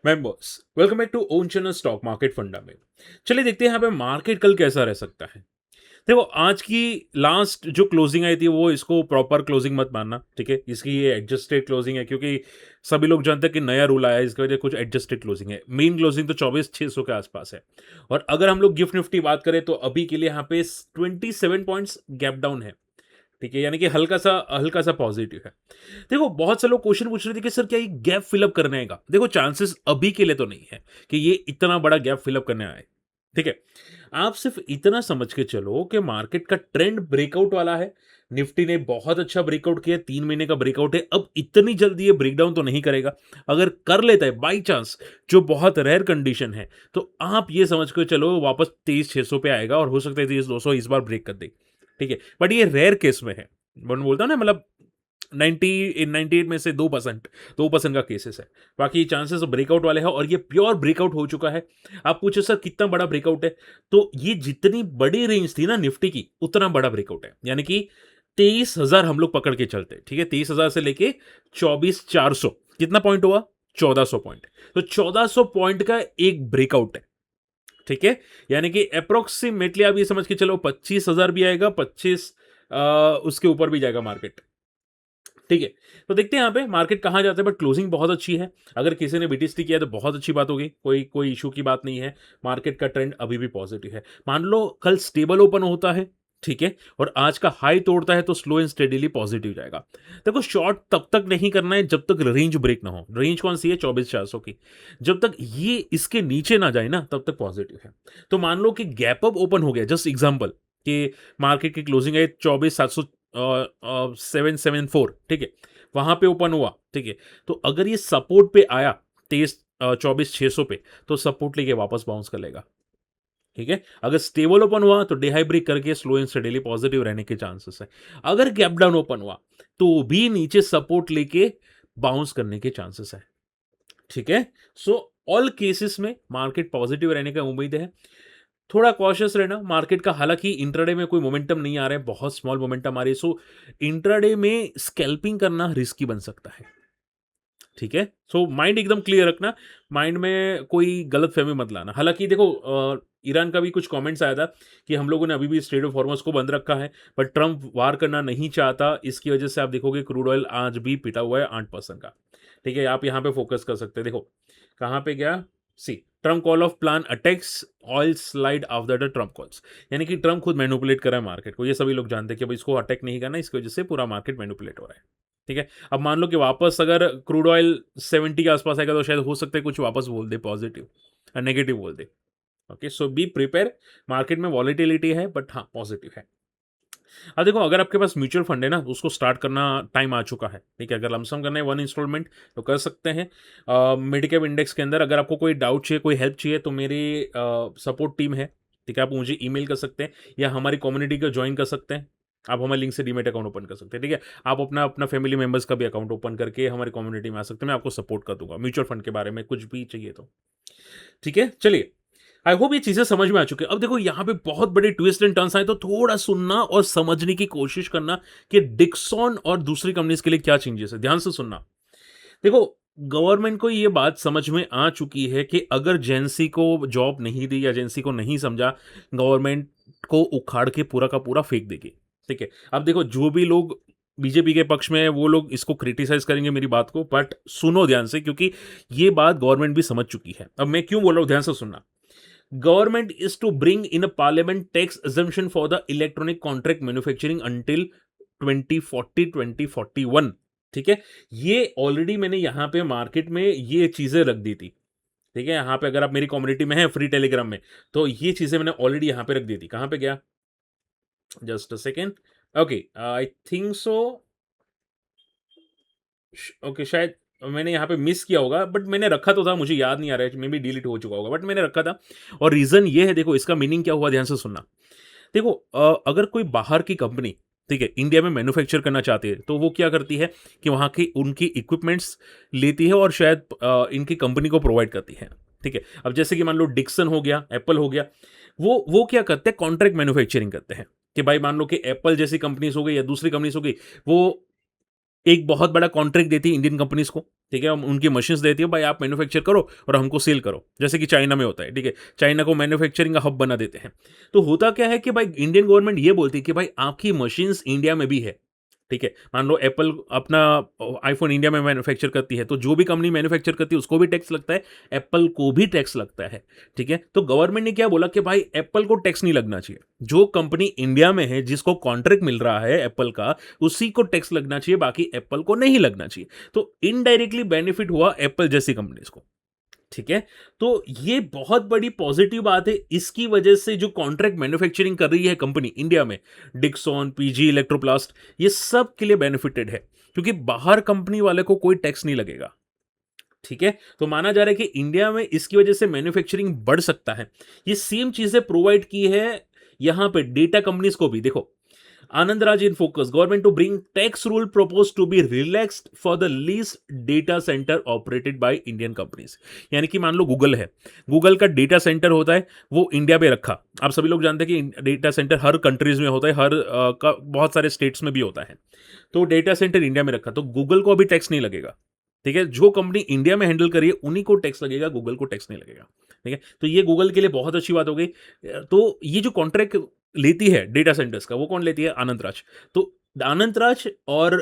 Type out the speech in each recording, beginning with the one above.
Members welcome back to own channel stock market funda में। चलिए देखते हैं यहाँ पे मार्केट कल कैसा रह सकता है। देखो आज की लास्ट जो क्लोजिंग आई थी वो इसको प्रॉपर क्लोजिंग मत मानना, ठीक है। इसकी ये एडजस्टेड क्लोजिंग है क्योंकि सभी लोग जानते हैं कि नया रूल आया है, इसकी वजह कुछ एडजस्टेड क्लोजिंग है। मेन क्लोजिंग तो 24,600 के आसपास है। और अगर हम लोग गिफ्ट निफ्टी बात करें तो अभी के लिए यहाँ पे 27 पॉइंट्स गैप डाउन है, ठीक है, यानी कि हल्का सा पॉजिटिव है। देखो बहुत से लोग क्वेश्चन पूछ रहे थे कि सर क्या ये गैप फिलअप करने आएगा। देखो चांसेस अभी के लिए तो नहीं है कि ये इतना बड़ा गैप फिलअप करने आए, ठीक है। आप सिर्फ इतना समझ के चलो कि मार्केट का ट्रेंड ब्रेकआउट वाला है। निफ्टी ने बहुत अच्छा ब्रेकआउट किया, 3 महीने का ब्रेकआउट है। अब इतनी जल्दी ये ब्रेकडाउन तो नहीं करेगा। अगर कर लेता है बाई चांस, जो बहुत रेयर कंडीशन है, तो आप ये समझ के चलो वापस 23,600 पे आएगा और हो सकता है 23,200 इस बार ब्रेक कर दे, ठीक है। बट ये रेयर केस में है। मैं बोलता हूँ ना, मतलब 98 में से 2% का केसेस है। बाकी चांसेस ब्रेकआउट वाले हैं और ये प्योर ब्रेकआउट हो चुका है। आप पूछो सर कितना बड़ा ब्रेकआउट है, तो ये जितनी बड़ी रेंज थी ना निफ्टी की उतना बड़ा ब्रेकआउट है। यानी कि 23,000 हम लोग पकड़ के चलते हैं, ठीक है। 23,000 से लेके 24,400 कितना पॉइंट हुआ, 1400 पॉइंट। तो 1400 पॉइंट का एक ब्रेकआउट है, ठीक है। यानी कि अप्रोक्सीमेटली आप ये समझ के चलो 25,000 भी आएगा, 25 उसके ऊपर भी जाएगा मार्केट, ठीक है। तो देखते हैं यहाँ पे मार्केट कहाँ जाता है। बट क्लोजिंग बहुत अच्छी है। अगर किसी ने बीटीएसटी किया तो बहुत अच्छी बात होगी, कोई कोई इशू की बात नहीं है। मार्केट का ट्रेंड अभी भी पॉजिटिव है। मान लो कल स्टेबल ओपन होता है, ठीक है, और आज का हाई तोड़ता है तो स्लो एंड स्टेडीली पॉजिटिव जाएगा। देखो शॉर्ट तब तक नहीं करना है जब तक रेंज ब्रेक ना हो। रेंज कौन सी है, 24,400 की। जब तक ये इसके नीचे ना जाए ना तब तक पॉजिटिव है। तो मान लो कि गैप अप ओपन हो गया, जस्ट एग्जांपल कि मार्केट की क्लोजिंग है 24,774, ठीक है, वहां पे ओपन हुआ, ठीक है। तो अगर ये सपोर्ट पे आया 24,600 पे, तो सपोर्ट लेके वापस बाउंस कर लेगा, ठीक है। अगर स्टेबल ओपन हुआ तो डे हाई ब्रेक करके स्लो एंड स्टेडीली पॉजिटिव रहने के चांसेस है। अगर गैप डाउन ओपन हुआ तो भी नीचे सपोर्ट लेके बाउंस करने के चांसेस है, ठीक है। सो ऑल केसेस में मार्केट पॉजिटिव रहने का उम्मीद है। थोड़ा कॉशियस रहना मार्केट का। हालांकि इंट्राडे में कोई मोमेंटम नहीं आ रहा है, बहुत स्मॉल मोमेंटम आ रही है। सो इंट्राडे में स्कैल्पिंग करना रिस्की बन सकता है, ठीक है। सो माइंड एकदम क्लियर रखना, माइंड में कोई गलत फहमी मत लाना। हालांकि देखो ईरान का भी कुछ कमेंट्स आया था कि हम लोगों ने अभी भी स्ट्रेट ऑफ हॉर्मस को बंद रखा है, बट ट्रंप वार करना नहीं चाहता। इसकी वजह से आप देखोगे क्रूड ऑयल आज भी पिटा हुआ है 8% का, ठीक है। आप यहाँ पे फोकस कर सकते हैं। देखो कहाँ पे गया, see Trump call off plan attacks oil slide after the Trump calls. यानी कि ट्रम्प खुद मैनिपुलेट कर रहा है मार्केट को। ये सभी लोग जानते हैं कि भाई इसको अटैक नहीं करना, इसकी वजह से पूरा मार्केट मैनिपुलेट हो रहा है, ठीक है। अब मान लो कि वापस अगर क्रूड ऑयल 70 के आसपास आएगा तो शायद हो सकता है कुछ वापस बोल दे पॉजिटिव, नेगेटिव बोल दे। Okay, so be prepare. Market में वॉलेटिलिटी है बट हाँ पॉजिटिव है। अब देखो अगर आपके पास म्यूचुअल फंड है ना तो उसको स्टार्ट करना टाइम आ चुका है, ठीक है। अगर लमसम करना है 1 इंस्टॉलमेंट तो कर सकते हैं। मिड कैप इंडेक्स के अंदर अगर आपको कोई डाउट चाहिए, कोई हेल्प चाहिए तो मेरी सपोर्ट टीम है, ठीक है। आप मुझे ईमेल कर सकते हैं या हमारी कम्युनिटी को ज्वाइन कर सकते हैं। आप हमारे लिंक से डीमेट अकाउंट ओपन कर सकते हैं, ठीक है। आप अपना अपना फैमिली मेंबर्स का भी अकाउंट ओपन करके हमारी कम्युनिटी में आ सकते हैं। मैं आपको सपोर्ट कर दूंगा म्यूचुअल फंड के बारे में कुछ भी चाहिए तो, ठीक है। चलिए, आई होप ये चीजें समझ में आ चुकी है। अब देखो यहाँ पे बहुत बड़े ट्विस्ट एंड टर्न्स आए तो थोड़ा सुनना और समझने की कोशिश करना कि डिक्सॉन और दूसरी कंपनीज के लिए क्या चेंजेस है। ध्यान से सुनना। देखो गवर्नमेंट को ये बात समझ में आ चुकी है कि अगर जेंसी को जॉब नहीं दी या जेंसी को नहीं समझा, गवर्नमेंट को उखाड़ के पूरा का पूरा फेंक देगी, ठीक है। अब देखो जो भी लोग बीजेपी के पक्ष में है वो लोग इसको क्रिटिसाइज करेंगे मेरी बात को, बट सुनो ध्यान से क्योंकि ये बात गवर्नमेंट भी समझ चुकी है। अब मैं क्यों बोल रहा हूं, ध्यान से सुनना। Government is to bring in a parliament tax exemption for the electronic contract manufacturing until 2040 2041, ठीक है। ये ऑलरेडी मैंने यहाँ पे मार्केट में ये चीजें रख दी थी, ठीक है। यहाँ पे अगर आप मेरी कम्युनिटी में है फ्री टेलीग्राम में तो ये चीजें मैंने ऑलरेडी यहाँ पे रख दी थी। कहाँ पे गया, just a second. Okay, I think so. Okay, शायद मैंने यहाँ पे मिस किया होगा बट मैंने रखा तो था, मुझे याद नहीं आ रहा है, मे भी डिलीट हो चुका होगा बट मैंने रखा था। और रीजन ये है, देखो इसका मीनिंग क्या हुआ, ध्यान से सुनना। देखो अगर कोई बाहर की कंपनी, ठीक है, इंडिया में मैन्युफैक्चर करना चाहती है तो वो क्या करती है कि वहाँ की उनकी इक्विपमेंट्स लेती है और शायद इनकी कंपनी को प्रोवाइड करती है, ठीक है। अब जैसे कि मान लो डिक्सन हो गया, एप्पल हो गया, वो क्या करते हैं, कॉन्ट्रैक्ट मैन्युफैक्चरिंग करते हैं। कि भाई मान लो कि एप्पल जैसी कंपनीज हो गई या दूसरी कंपनीज हो गई, वो एक बहुत बड़ा कॉन्ट्रैक्ट देती है इंडियन कंपनीज को, ठीक है, हम उनकी मशीन्स देती है, भाई आप मैन्युफैक्चर करो और हमको सेल करो, जैसे कि चाइना में होता है, ठीक है, चाइना को मैन्युफैक्चरिंग का हब बना देते हैं। तो होता क्या है कि भाई इंडियन गवर्नमेंट ये बोलती है कि भाई आपकी मशीन्स इंडिया में भी है, ठीक है, मान लो एप्पल अपना आईफोन इंडिया में मैन्युफैक्चर करती है, तो जो भी कंपनी मैन्युफैक्चर करती है उसको भी टैक्स लगता है, एप्पल को भी टैक्स लगता है, ठीक है। तो गवर्नमेंट ने क्या बोला कि भाई एप्पल को टैक्स नहीं लगना चाहिए, जो कंपनी इंडिया में है जिसको कॉन्ट्रैक्ट मिल रहा है एप्पल का, उसी को टैक्स लगना चाहिए, बाकी एप्पल को नहीं लगना चाहिए। तो इनडायरेक्टली बेनिफिट हुआ एप्पल जैसी कंपनीज को, ठीक है। तो ये बहुत बड़ी पॉजिटिव बात है, इसकी वजह से जो कॉन्ट्रैक्ट मैन्युफैक्चरिंग कर रही है कंपनी इंडिया में, डिक्सॉन, पीजी, इलेक्ट्रोप्लास्ट, ये सब के लिए बेनिफिटेड है, क्योंकि बाहर कंपनी वाले को कोई टैक्स नहीं लगेगा, ठीक है। तो माना जा रहा है कि इंडिया में इसकी वजह से मैन्युफैक्चरिंग बढ़ सकता है। ये सेम चीजें प्रोवाइड की है यहां पे डेटा कंपनीज को भी। देखो, Anand Raj in focus. Government to bring tax rule proposed to be relaxed for the least data center operated by Indian companies. यानी कि मान लो गूगल है, गूगल का डेटा सेंटर होता है, वो इंडिया पे रखा। आप सभी लोग जानते हैं कि डेटा सेंटर हर कंट्रीज में होता है, हर का बहुत सारे स्टेट्स में भी होता है। तो डेटा सेंटर इंडिया में रखा, तो गूगल को अभी टैक्स नहीं लगेगा, ठीक है। जो कंपनी इंडिया में हैंडल करी है उन्हीं को टैक्स लगेगा, गूगल को टैक्स नहीं लगेगा, ठीक है। तो ये गूगल के लिए बहुत अच्छी बात हो गई। तो ये जो कॉन्ट्रैक्ट लेती है डेटा सेंटर्स का, वो कौन लेती है? आनंद राज। तो आनंद राज और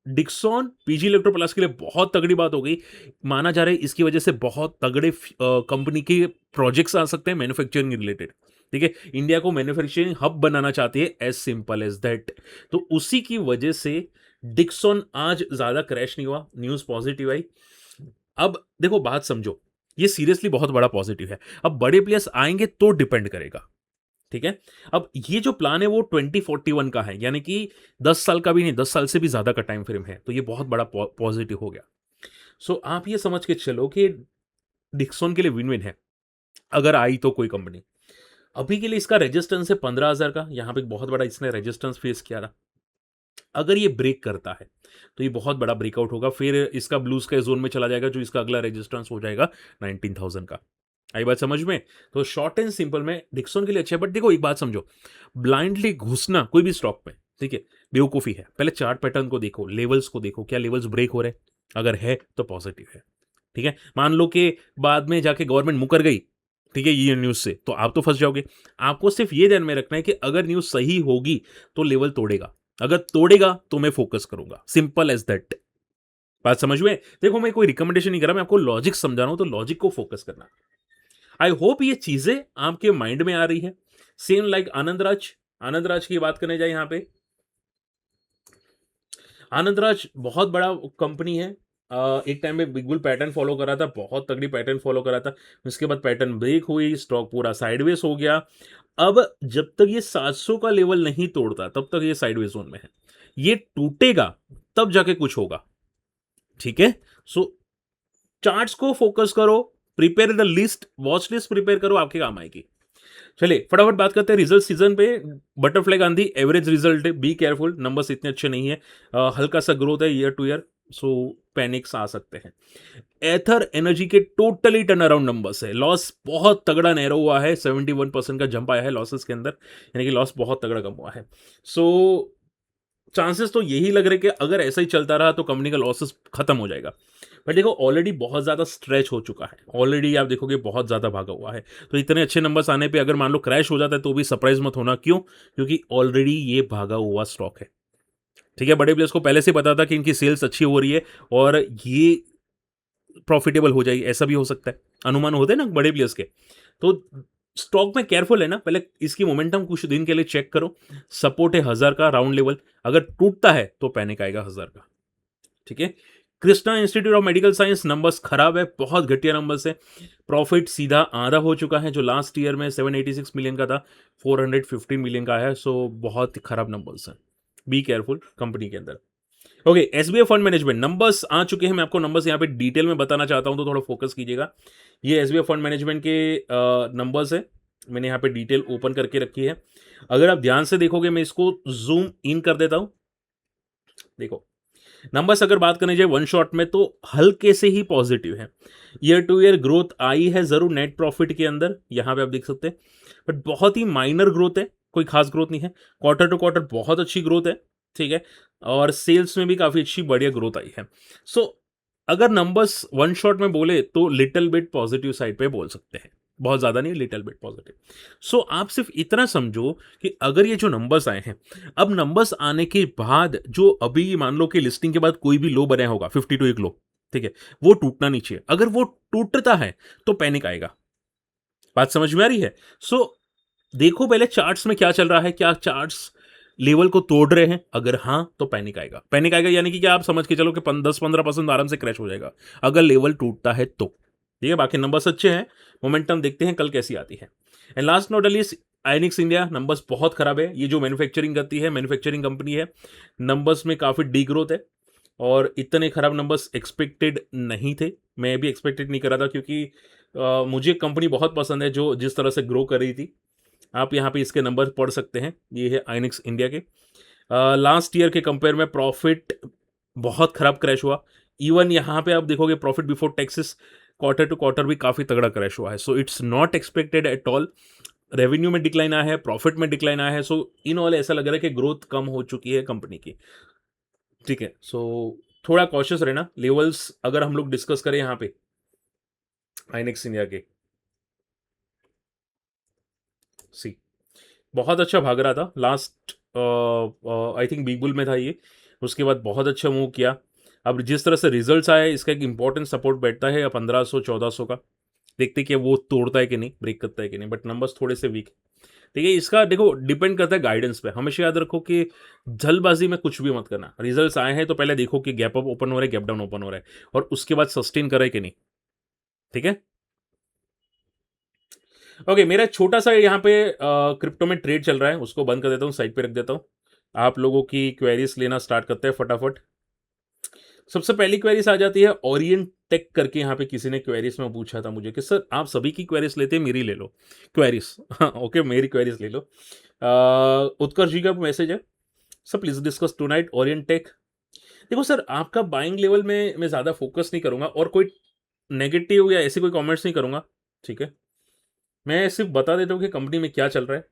डिक्सॉन, पीजी इलेक्ट्रोप्लस के लिए बहुत तगड़ी बात हो गई। माना जा रहा है इसकी वजह से बहुत तगड़े कंपनी के प्रोजेक्ट्स आ सकते हैं मैन्युफैक्चरिंग रिलेटेड, ठीक है। इंडिया को मैन्युफैक्चरिंग हब बनाना चाहती है, एज सिंपल एज दैट। तो उसी की वजह से डिक्सॉन आज ज्यादा क्रैश नहीं हुआ, न्यूज पॉजिटिव आई। अब देखो बात समझो, ये सीरियसली बहुत बड़ा पॉजिटिव है। अब बड़े प्लेयर्स आएंगे तो डिपेंड करेगा, ठीक है। अब ये जो प्लान है वो 2041 का है, यानी कि 10 साल का भी नहीं, 10 साल से भी ज्यादा का टाइम फ्रेम है। तो ये बहुत बड़ा पॉजिटिव हो गया। सो आप ये समझ के चलो कि डिक्सॉन के लिए विन विन है अगर आई तो कोई कंपनी। अभी के लिए इसका रेजिस्टेंस है 15,000 का, यहां पे बहुत बड़ा इसने रेजिस्टेंस फेस किया था। अगर ये ब्रेक करता है तो ये बहुत बड़ा ब्रेकआउट होगा, फिर इसका ब्लू स्काई जोन में चला जाएगा, जो इसका अगला रेजिस्टेंस हो जाएगा 19,000 का। आई बात समझ में? तो शॉर्ट एंड सिंपल में डिक्सॉन के लिए अच्छा है। बट देखो एक बात समझो, ब्लाइंडली घुसना कोई भी स्टॉक में, ठीक है, बेवकूफी है। पहले चार्ट पैटर्न को देखो, लेवल्स को देखो, क्या लेवल्स ब्रेक हो रहे हैं? अगर है तो पॉजिटिव है, ठीक है। मान लो कि बाद में जाके गवर्नमेंट मुकर गई, ठीक है, ये न्यूज से, तो आप तो फंस जाओगे। आपको सिर्फ ये ध्यान में रखना है कि अगर न्यूज सही होगी तो लेवल तोड़ेगा, अगर तोड़ेगा तो मैं फोकस करूंगा, सिंपल एज दैट। बात समझ में? देखो मैं कोई रिकमेंडेशन नहीं कर रहा, मैं आपको लॉजिक समझा रहा हूं, तो लॉजिक को फोकस करना। आई होप ये चीजें आपके माइंड में आ रही है। सेम लाइक आनंद राज की बात करने जाए, यहां पे आनंद राज बहुत बड़ा कंपनी है। एक टाइम में बिग बुल पैटर्न फॉलो करा था, बहुत तगड़ी पैटर्न फॉलो करा था। उसके बाद पैटर्न ब्रेक हुई, स्टॉक पूरा साइडवेज हो गया। अब जब तक ये 700 का लेवल नहीं तोड़ता तब तक ये साइडवेज जोन में है। ये टूटेगा तब जाके कुछ होगा, ठीक है। सो चार्ट्स को फोकस करो, prepare the list, watch list prepare करो, आपके काम आएगी। चलिए फटाफट बात करते हैं रिजल्ट सीजन पे। बटरफ्लाई गांधी एवरेज रिजल्ट है, बी केयरफुल, नंबर्स इतने अच्छे नहीं है। हल्का सा ग्रोथ है ईयर टू ईयर, सो पैनिक्स आ सकते हैं। एथर एनर्जी के टोटली टर्न अराउंड नंबर्स है, लॉस बहुत तगड़ा नैरो हुआ है, 71% का जंप आया है लॉसेस के अंदर, यानी कि लॉस बहुत तगड़ा कम हुआ है। सो चांसेस तो यही लग रहे कि अगर ऐसा ही चलता रहा तो कंपनी का लॉसेस खत्म हो जाएगा। बट देखो ऑलरेडी बहुत ज्यादा स्ट्रेच हो चुका है, ऑलरेडी आप देखोगे बहुत ज्यादा भागा हुआ है। तो इतने अच्छे नंबर्स आने पे अगर मान लो क्रैश हो जाता है तो भी सरप्राइज मत होना, क्यों? क्योंकि ऑलरेडी ये भागा हुआ स्टॉक है, ठीक है। बड़े प्लेयर्स को पहले से पता था कि इनकी सेल्स अच्छी हो रही है और ये प्रॉफिटेबल हो जाएगी, ऐसा भी हो सकता है, अनुमान होते हैं ना बड़े प्लेयर्स के। तो स्टॉक में केयरफुल है ना, पहले इसकी मोमेंटम कुछ दिन के लिए चेक करो। सपोर्ट है 1000 का राउंड लेवल, अगर टूटता है तो पैनिक आएगा 1000 का, ठीक है। Krishna institute of medical science numbers खराब है, बहुत घटिया नंबर्स है। प्रॉफिट सीधा आधा हो चुका है, जो लास्ट ईयर में 786 मिलियन का था 450 मिलियन का है। सो बहुत खराब नंबर्स हैं, बी केयरफुल कंपनी के अंदर। Okay, SBI fund management numbers आ चुके हैं, मैं आपको नंबर्स यहाँ पे डिटेल में बताना चाहता हूं, तो थोड़ा फोकस कीजिएगा। ये एसबीआई फंड मैनेजमेंट के नंबर्स है, मैंने यहाँ पे डिटेल ओपन करके रखी है। अगर आप ध्यान से देखोगे, मैं इसको जूम इन कर देता हूं। देखो नंबर्स अगर बात करने जाए वन शॉट में तो हल्के से ही पॉजिटिव है। ईयर टू ईयर ग्रोथ आई है जरूर नेट प्रॉफिट के अंदर, यहां पे आप देख सकते हैं, बट बहुत ही माइनर ग्रोथ है, कोई खास ग्रोथ नहीं है। क्वार्टर टू क्वार्टर बहुत अच्छी ग्रोथ है, ठीक है, और सेल्स में भी काफी अच्छी बढ़िया ग्रोथ आई है। सो अगर नंबर्स वन शॉट में बोले तो लिटिल बिट पॉजिटिव साइड पे बोल सकते हैं, बहुत ज़्यादा नहीं, लिटिल बिट पॉजिटिव। सो आप सिर्फ इतना समझो कि अगर ये जो नंबर्स आए हैं, अब नंबर्स आने के बाद जो अभी मान लो कि लिस्टिंग के बाद कोई भी लो बनाया होगा 52 एक लो, ठीक है, वो टूटना नहीं चाहिए। अगर वो टूटता है तो पैनिक आएगा। बात समझ में आ रही है? सो देखो पहले चार्ट्स में क्या चल रहा है, क्या चार्ट्स लेवल को तोड़ रहे हैं? अगर हाँ, तो पैनिक आएगा। पैनिक आएगा यानी कि क्या, आप समझ के चलो कि 10-15% आराम से क्रैश हो जाएगा, अगर लेवल टूटता है तो। ठीक है, बाकी नंबर्स अच्छे हैं, मोमेंटम देखते हैं कल कैसी आती है। एंड लास्ट नॉट लीस्ट, आइनिक्स इंडिया नंबर्स बहुत खराब है। ये जो मैन्युफैक्चरिंग करती है, मैन्युफैक्चरिंग कंपनी है, नंबर्स में काफ़ी डी ग्रोथ है और इतने खराब नंबर्स एक्सपेक्टेड नहीं थे। मैं भी एक्सपेक्टेड नहीं कर रहा था क्योंकि मुझे कंपनी बहुत पसंद है जो जिस तरह से ग्रो कर रही थी। आप यहाँ पे इसके नंबर पढ़ सकते हैं, ये है आइनिक्स इंडिया के। लास्ट ईयर के कंपेयर में प्रॉफिट बहुत खराब क्रैश हुआ। इवन यहाँ पे आप देखोगे profit before taxes quarter to quarter भी काफ़ी तगड़ा क्रैश हुआ है। So it's not expected at all. Revenue में डिक्लाइन आया है, प्रॉफिट में डिक्लाइन आया है। सो इन ऑल ऐसा लग रहा है कि ग्रोथ कम हो चुकी है कंपनी की। ठीक है, सो थोड़ा कॉशियस रहना। लेवल्स अगर हम लोग डिस्कस करें यहाँ पे आइनिक्स इंडिया के, सी बहुत अच्छा भाग रहा था last, I think big bull में था ये, उसके बाद बहुत अच्छा मूव किया। अब जिस तरह से रिजल्ट्स आए, इसका एक इंपॉर्टेंट सपोर्ट बैठता है 1500-1400 का। देखते कि वो तोड़ता है कि नहीं, ब्रेक करता है कि नहीं, बट नंबर्स थोड़े से वीक। ठीक है, इसका देखो डिपेंड करता है गाइडेंस पे। हमेशा याद रखो कि जल्दबाजी में कुछ भी मत करना। रिजल्ट्स आए हैं तो पहले देखो कि गैप अप ओपन हो रहा है, गैप डाउन ओपन हो रहा है, और उसके बाद सस्टेन कर रहा है कि नहीं। ठीक है, ओके, मेरा छोटा सा यहाँ पे क्रिप्टो में ट्रेड चल रहा है, उसको बंद कर देता हूँ, साइड पे रख देता हूँ। आप लोगों की क्वेरीज लेना स्टार्ट करते हैं फटाफट। सबसे पहली क्वेरीज आ जाती है ओरिएंट टेक करके। यहाँ पे किसी ने क्वेरीज में पूछा था मुझे कि सर आप सभी की क्वेरीज लेते हैं, मेरी ले लो क्वेरीज। हाँ ओके, मेरी क्वेरीज ले लो। उत्कर्ष जी का मैसेज है, sir please discuss tonight orient tech. देखो सर, आपका बाइंग लेवल में मैं ज़्यादा फोकस नहीं करूंगा और कोई नेगेटिव या ऐसे कोई कमेंट्स नहीं करूंगा। ठीक है, मैं सिर्फ बता देता हूँ कि कंपनी में क्या चल रहा है।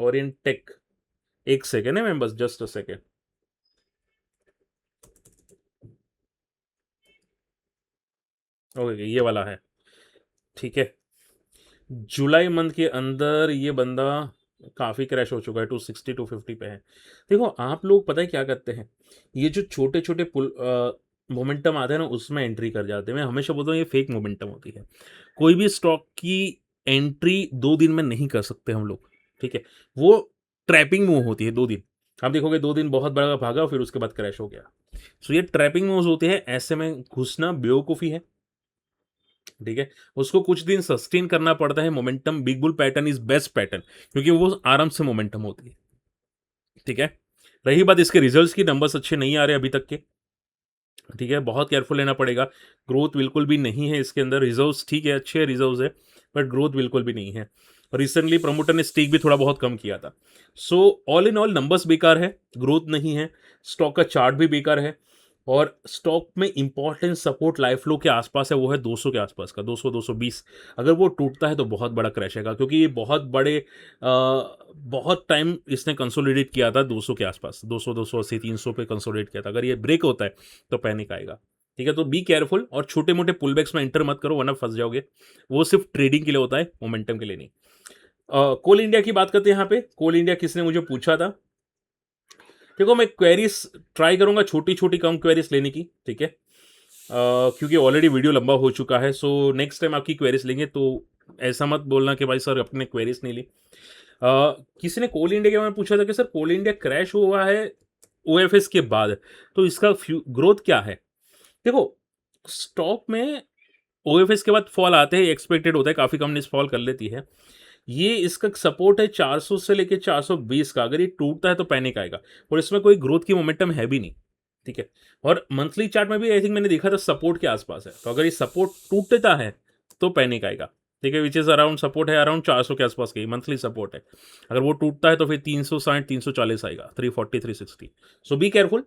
ओरिएंट टेक, एक सेकेंड है मैं, बस जस्ट अ सेकेंड। ओके, ये वाला है। ठीक है, जुलाई मंथ के अंदर ये बंदा काफ़ी क्रैश हो चुका है, 260-250 पे है। देखो आप लोग पता है क्या करते हैं, ये जो छोटे छोटे पुल मोमेंटम आते हैं ना, उसमें एंट्री कर जाते हैं। मैं हमेशा बोलता हूँ ये फेक मोमेंटम होती है। कोई भी स्टॉक की एंट्री 2 दिन में नहीं कर सकते हम लोग। ठीक है, वो ट्रैपिंग मूव होती है 2 दिन। आप देखोगे 2 दिन बहुत बड़ा भागा, फिर उसके बाद क्रैश हो गया। सो ये ट्रैपिंग मूव्स होते हैं, ऐसे में घुसना बेवकूफ़ी है। ठीक है, उसको कुछ दिन सस्टेन करना पड़ता है। Momentum big bull pattern is best pattern, क्योंकि वो आराम से मोमेंटम होती है। ठीक है, रही बात इसके रिजल्ट्स की, नंबर्स अच्छे नहीं आ रहे अभी तक के। ठीक है, बहुत केयरफुल लेना पड़ेगा। ग्रोथ बिल्कुल भी नहीं है इसके अंदर। रिजर्व्स ठीक है, अच्छे रिजर्व्स है, बट ग्रोथ बिल्कुल भी नहीं है। रिसेंटली प्रमोटर ने स्टेक भी थोड़ा बहुत कम किया था। So all in all numbers बेकार है, ग्रोथ नहीं है, स्टॉक का चार्ट भी बेकार है, और स्टॉक में इंपॉर्टेंट सपोर्ट लाइफ फ्लो के आसपास है, वो है 200 के आसपास का, 200-220। अगर वो टूटता है तो बहुत बड़ा क्रैश आएगा, क्योंकि ये बहुत बड़े बहुत टाइम इसने कंसोलिडेट किया था 200 के आसपास, 200, 280, 300 पे कंसोलिडेट किया था। अगर ये ब्रेक होता है तो पैनिक आएगा। ठीक है, तो बी केयरफुल, और छोटे मोटे पुलबैक्स में एंटर मत करो वरना फंस जाओगे। वो सिर्फ ट्रेडिंग के लिए होता है, मोमेंटम के लिए नहीं। कोल इंडिया की बात करते हैं। यहाँ पे कोल इंडिया किसने मुझे पूछा था, देखो मैं क्वेरीज ट्राई करूंगा छोटी छोटी कम क्वेरीज लेने की। ठीक है, क्योंकि ऑलरेडी वीडियो लंबा हो चुका है। सो नेक्स्ट टाइम आपकी क्वेरीज लेंगे तो ऐसा मत बोलना कि भाई सर अपने क्वेरीज नहीं ली। किसी ने कोल इंडिया के बारे में पूछा था कि सर कोल इंडिया क्रैश हुआ है ओएफएस के बाद, तो इसका ग्रोथ क्या है। देखो स्टॉक में ओएफएस के बाद फॉल आते हैं, एक्सपेक्टेड होता है, काफ़ी कंपनीज फॉल कर लेती है। ये इसका सपोर्ट है 400 से लेके 420 का। अगर ये टूटता है तो पैनिक आएगा, और इसमें कोई ग्रोथ की मोमेंटम है भी नहीं। ठीक है, और मंथली चार्ट में भी आई थिंक मैंने देखा था सपोर्ट के आसपास है। तो अगर ये सपोर्ट टूटता है तो पैनिक आएगा। ठीक है, विच इज अराउंड सपोर्ट है अराउंड 400 के आसपास की मंथली सपोर्ट है। अगर वो टूटता है तो फिर 360 340 आएगा, 340 360। सो बी केयरफुल।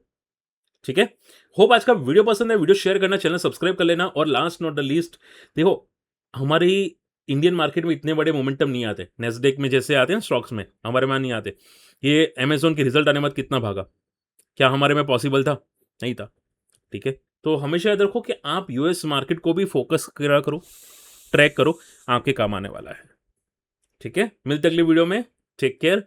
ठीक है, होप आज का वीडियो पसंद है, वीडियो शेयर करना, चैनल सब्सक्राइब कर लेना। और लास्ट नॉट द लीस्ट, देखो हमारी इंडियन मार्केट में इतने बड़े मोमेंटम नहीं आते, नेस्डेक में जैसे आते हैं स्टॉक्स में, हमारे में नहीं आते। ये अमेजोन के रिजल्ट आने बाद कितना भागा, क्या हमारे में पॉसिबल था? नहीं था, ठीक है। तो हमेशा याद रखो कि आप यूएस मार्केट को भी फोकस करा करो, ट्रैक करो, आपके काम आने वाला है, ठीक है। मिलते अगली वीडियो में, टेक केयर।